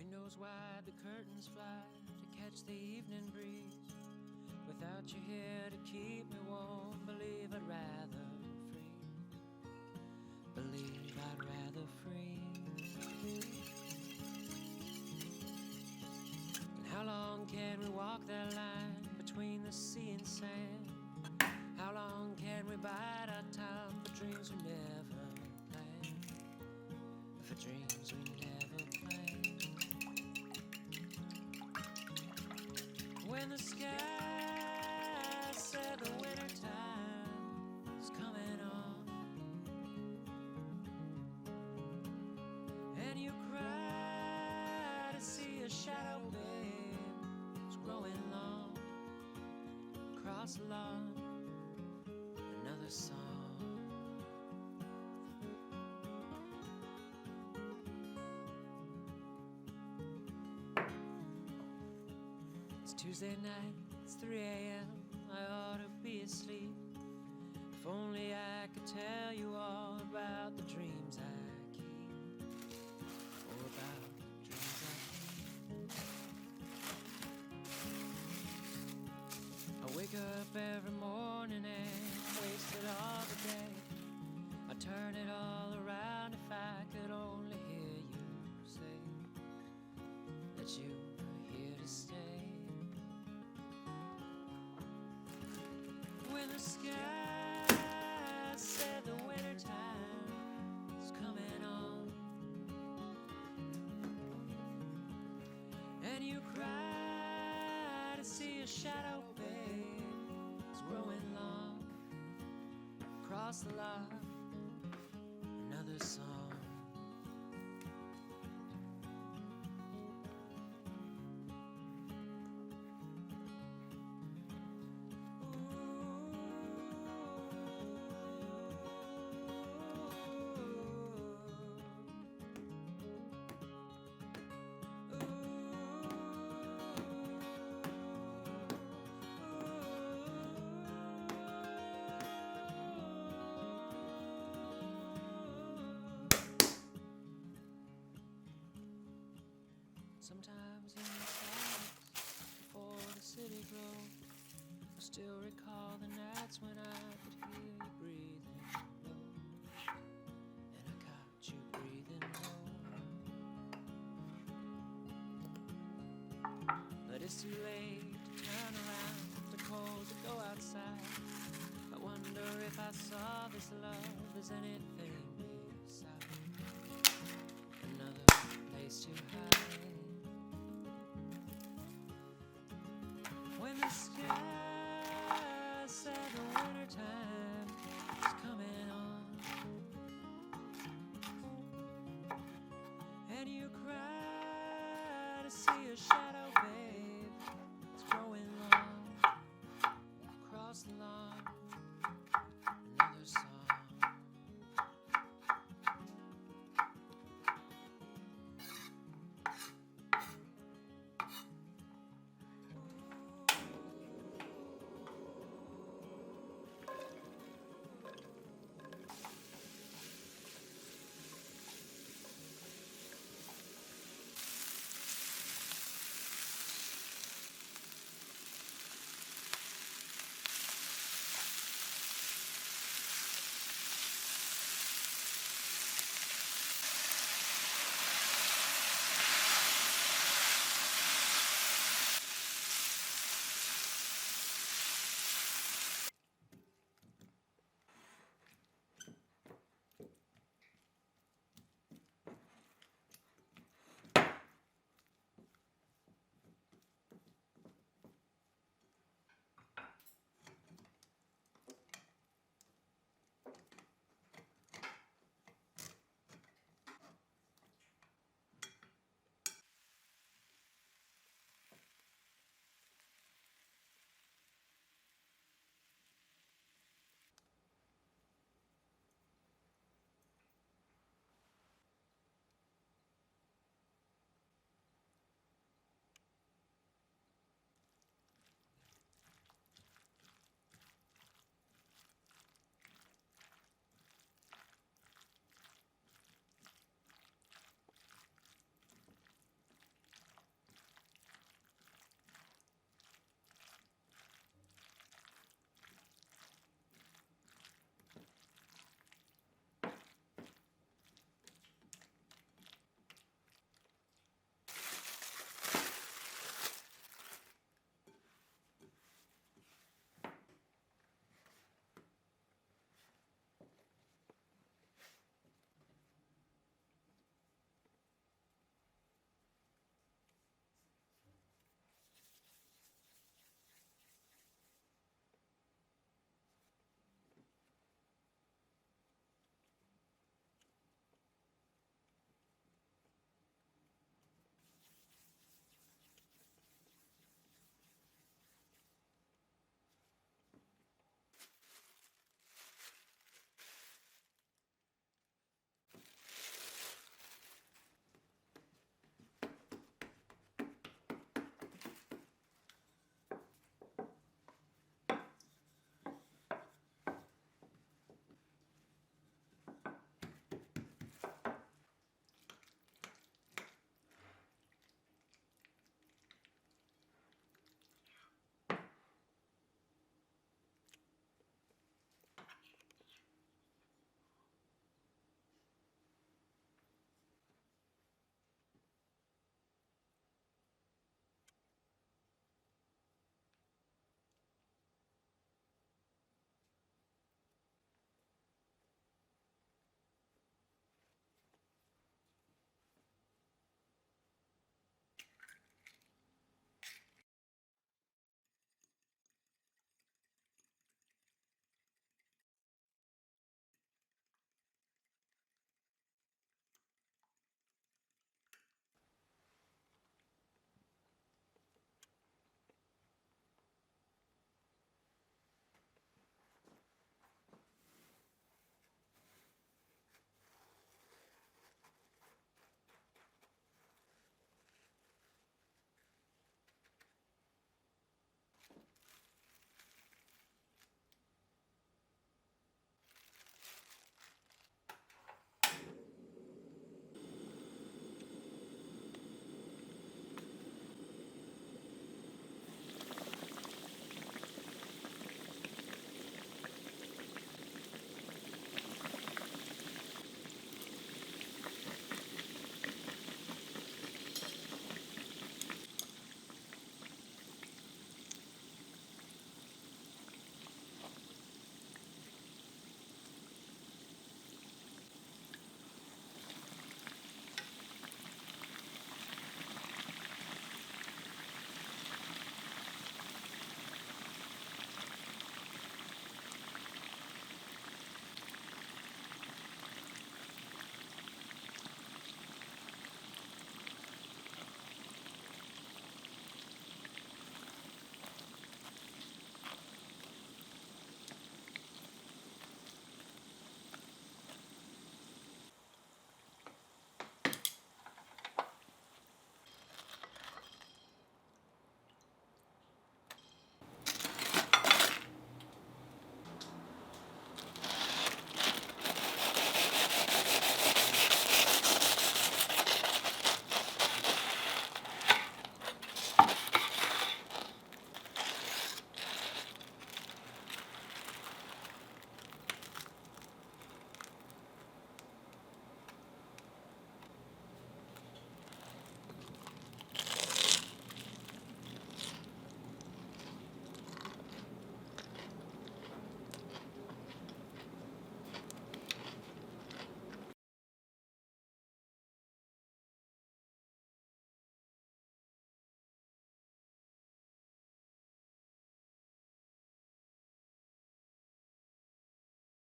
windows wide, the curtains fly to catch the evening breeze. Without you here to keep me warm, believe I'd rather freeze. Believe I'd rather freeze. And how long can we walk that line between the sea and sand? How long can we bide our time for dreams we never planned? For dreams we never planned. When the sky said the winter time is coming on, and you cry to see a shadow, babe, it's growing long across the lawn. Another song. It's Tuesday night, it's 3 a.m. I ought to be asleep. If only I could tell you all about the dreams I keep. Or about the dreams I keep. I wake up every morning and waste it all the day. I turn it all around if I could only hear you say that you are here to stay. When the sky said the winter time is coming on, and you cry to see a shadow, babe, it's growing long across the lot. Another song. Sometimes in the silence, before the city grows, I still recall the nights when I could hear you breathing low, and I caught you breathing low. But it's too late to turn around, too cold to go outside. I wonder if I saw this love as anything beside another place to hide. When the sky said the winter time is coming on, and you cry to see a shadow, babe, it's growing long across the lawn.